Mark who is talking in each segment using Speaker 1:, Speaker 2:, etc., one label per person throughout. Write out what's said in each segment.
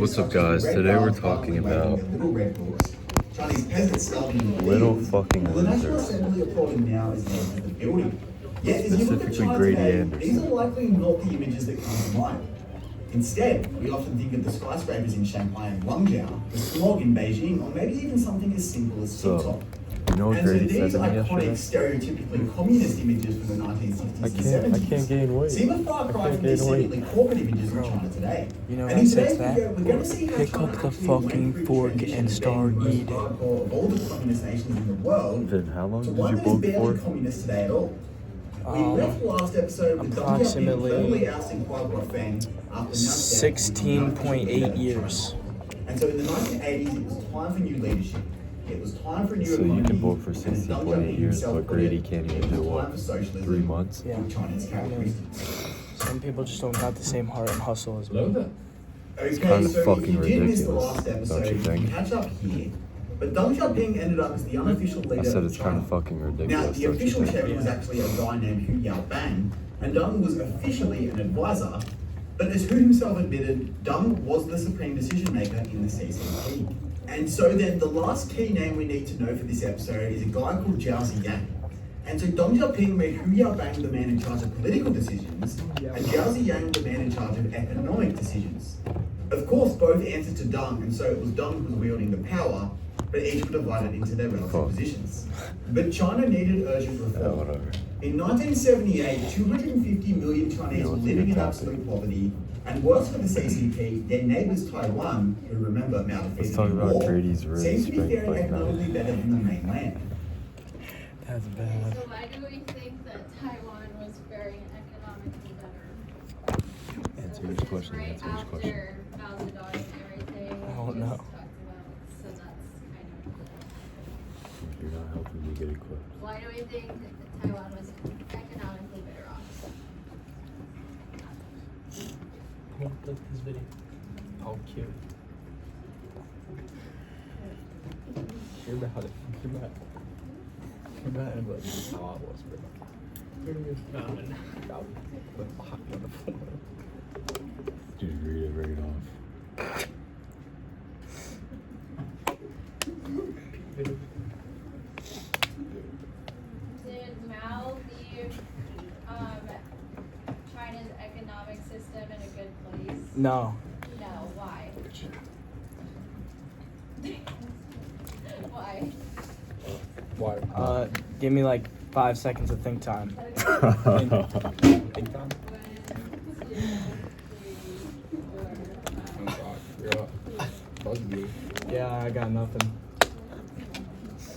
Speaker 1: What's up, guys? Today we're talking about
Speaker 2: Chinese peasants starving
Speaker 1: little fucking
Speaker 2: the National
Speaker 1: losers.
Speaker 2: Assembly applauding now is known as the building. Yet, as you look at
Speaker 1: Specifically
Speaker 2: China
Speaker 1: Grady
Speaker 2: today,
Speaker 1: Anderson.
Speaker 2: these are likely not the images that come to mind. Instead, we often think of the skyscrapers in Shanghai and Guangzhou, the smog in Beijing, or maybe even something as simple as TikTok.
Speaker 1: You know what
Speaker 2: And so
Speaker 1: Grady
Speaker 2: these
Speaker 1: said to me
Speaker 2: iconic,
Speaker 1: yesterday?
Speaker 2: stereotypically communist images from the 1960s and 70s
Speaker 1: I can't gain weight.
Speaker 2: seem a far cry
Speaker 1: I
Speaker 2: from
Speaker 1: can't gain weight.
Speaker 2: specifically corporate images from China today.
Speaker 3: You know
Speaker 2: And
Speaker 3: what
Speaker 2: in
Speaker 3: I said
Speaker 2: today's
Speaker 3: to that?
Speaker 2: video, we're going to see how
Speaker 3: Pick
Speaker 2: China
Speaker 3: up the
Speaker 2: actually went
Speaker 3: fucking
Speaker 2: through
Speaker 3: fork
Speaker 2: transition
Speaker 3: and
Speaker 2: of
Speaker 3: start
Speaker 2: being the most
Speaker 3: eating.
Speaker 2: hardcore of all the communist nations in the world
Speaker 1: Vin, how long
Speaker 2: to
Speaker 1: did
Speaker 2: one
Speaker 1: you
Speaker 2: that is
Speaker 1: book
Speaker 2: barely
Speaker 1: for?
Speaker 2: communist today at all. We left last episode with Deng Xiaoping
Speaker 3: approximately
Speaker 2: firmly ousting Hua Guofeng after
Speaker 3: 16.8 years.
Speaker 2: And so in the 1980s, it was time for new leadership. It was time for a new
Speaker 1: So
Speaker 2: economy.
Speaker 1: you can vote for
Speaker 2: and as Deng
Speaker 1: 16.8
Speaker 2: Xiaoping
Speaker 1: years,
Speaker 2: himself
Speaker 1: but
Speaker 2: put
Speaker 1: Grady
Speaker 2: it,
Speaker 1: can't
Speaker 2: it
Speaker 1: even
Speaker 2: was
Speaker 1: do
Speaker 2: time
Speaker 1: what?
Speaker 2: for socialism
Speaker 1: 3 months?
Speaker 3: Yeah.
Speaker 2: with China's characteristics.
Speaker 3: Some people just don't got the same heart and hustle as me.
Speaker 2: Okay,
Speaker 1: kinda
Speaker 2: so
Speaker 1: fucking
Speaker 2: if you did miss the
Speaker 1: ridiculous,
Speaker 2: last
Speaker 1: don't
Speaker 2: episode,
Speaker 1: you
Speaker 2: you
Speaker 1: think?
Speaker 2: can catch up here. But Deng Xiaoping ended up as the unofficial leader
Speaker 1: I said
Speaker 2: of
Speaker 1: it's
Speaker 2: China.
Speaker 1: kind of fucking
Speaker 2: Now,
Speaker 1: ridiculous,
Speaker 2: the
Speaker 1: don't you
Speaker 2: official
Speaker 1: think?
Speaker 2: chairman was actually a guy named Hu Yaobang, and Deng was officially an advisor. But as Hu himself admitted, Deng was the supreme decision maker in the CCP. And so then, the last key name we need to know for this episode is a guy called Zhao Ziyang. And so Deng Xiaoping made Hu Yaobang the man in charge of political decisions, and Zhao Ziyang the man in charge of economic decisions. Of course, both answered to Deng, and so it was Deng who was wielding the power, but each were divided into their relative
Speaker 1: Fuck.
Speaker 2: positions. But China needed urgent
Speaker 1: Yeah,
Speaker 2: reform.
Speaker 1: whatever.
Speaker 2: In 1978, 250 million Chinese were living in absolute poverty, and worse for the CCP, their neighbors Taiwan, who remember Mao
Speaker 1: Let's
Speaker 2: defeated
Speaker 1: talk
Speaker 2: in
Speaker 1: about
Speaker 2: war,
Speaker 1: Grady's really
Speaker 2: seems to be
Speaker 1: straight
Speaker 2: faring
Speaker 1: like
Speaker 2: economically better than the mainland.
Speaker 3: That's
Speaker 4: Okay,
Speaker 3: bad.
Speaker 4: so why do we think that Taiwan was faring economically better?
Speaker 1: Answer
Speaker 4: This
Speaker 1: each
Speaker 4: is
Speaker 1: question,
Speaker 4: right
Speaker 1: answer each question.
Speaker 4: after Mao Zedong and everything.
Speaker 3: I don't
Speaker 4: we
Speaker 3: know.
Speaker 4: just talked about, so that's kind of.
Speaker 1: If you're not helping me get equipped.
Speaker 4: Why do we think that Taiwan was economically better off?
Speaker 3: Look this video. Oh, cute. You're bad. You're bad. You're bad, but this is how I was, bro.
Speaker 1: Dude, read it right off.
Speaker 4: Did Mao leave China's economic system in a good place?
Speaker 3: No.
Speaker 4: No, why? Why?
Speaker 3: Why? Give me like 5 seconds of think time. Think time?
Speaker 4: 1, 2, 3, 4.
Speaker 3: Yeah, I got nothing.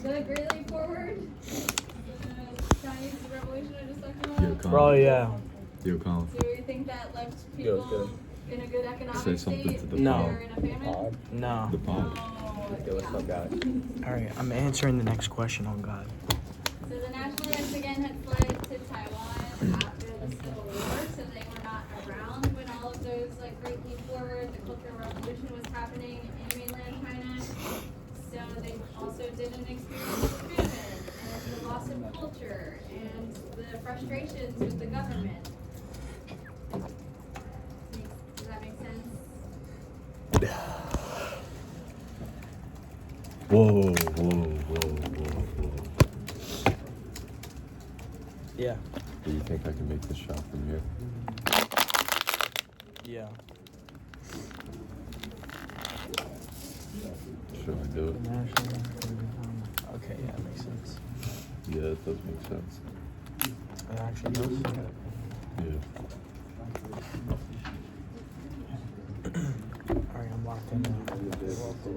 Speaker 4: The Great Leap Forward? The Chinese Revolution I just talked about?
Speaker 1: Yo, Colin.
Speaker 3: Probably, yeah.
Speaker 1: Yo, Colin.
Speaker 4: Do you think that left people in a good economic
Speaker 1: Say something
Speaker 4: state?
Speaker 1: to the
Speaker 3: No.
Speaker 4: When they were in a famine?
Speaker 3: No.
Speaker 1: The pod.
Speaker 4: No.
Speaker 3: Alright, I'm answering the next question, oh god.
Speaker 4: So the nationalists again had fled to Taiwan after the Civil War, so they were not around when all of those like Great Leap Forward, the Cultural Revolution was happening in mainland China. So they also didn't experience the famine and the loss of culture and the frustrations with the government. Does that make sense?
Speaker 1: Whoa, whoa.
Speaker 3: Yeah.
Speaker 1: Do you think I can make this shot from here?
Speaker 3: Yeah.
Speaker 1: Should I do it?
Speaker 3: Okay, yeah, that makes sense.
Speaker 1: Yeah, it does make sense.
Speaker 3: It actually does.
Speaker 1: Yeah.
Speaker 3: Alright, I'm locked in now.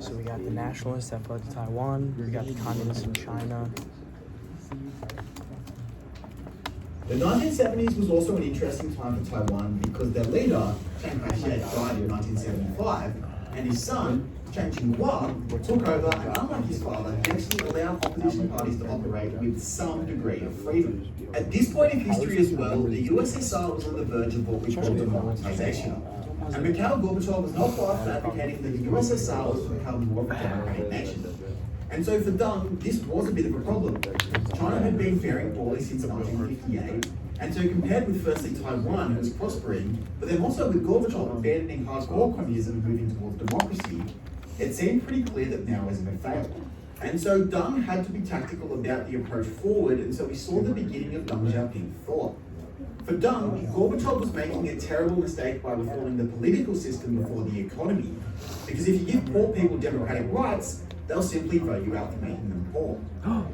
Speaker 3: So we got the nationalists that fled to Taiwan. We got the communists in China.
Speaker 2: The 1970s was also an interesting time for Taiwan because their leader, Chiang Kai-shek, died in 1975, and his son, Chiang Ching-hua, took over, and unlike his father, he actually allowed opposition parties to operate with some degree of freedom. At this point in history as well, the USSR was on the verge of what we call democratization. And Mikhail Gorbachev was not far from advocating that the USSR was to become more of a democratic nation. And so for Deng, this was a bit of a problem. China had been faring poorly since 1958, And so compared with firstly Taiwan, it was prospering, but then also with Gorbachev abandoning hardcore communism and moving towards democracy, it seemed pretty clear that Maoism had failed. And so Deng had to be tactical about the approach forward, and so we saw the beginning of Deng Xiaoping thought. For Deng, Gorbachev was making a terrible mistake by reforming the political system before the economy. Because if you give poor people democratic rights, they'll simply vote you out for making them poor.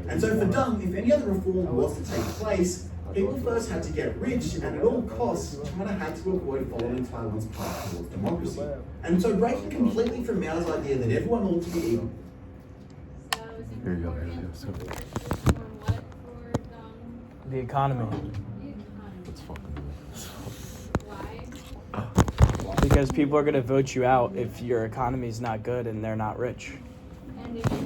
Speaker 2: And so for Deng, if any other reform was to take place, people first had to get rich, and at all costs, China had to avoid following Taiwan's path towards democracy. And so breaking completely from Mao's idea that everyone ought to be equal.
Speaker 4: So it's
Speaker 1: Here you go,
Speaker 4: important
Speaker 1: here you go. So-
Speaker 4: for what for Deng?
Speaker 3: The economy.
Speaker 4: The economy.
Speaker 1: Let's fucking
Speaker 4: Why?
Speaker 3: Because people are gonna vote you out if your economy's not good and they're not rich.
Speaker 4: And if you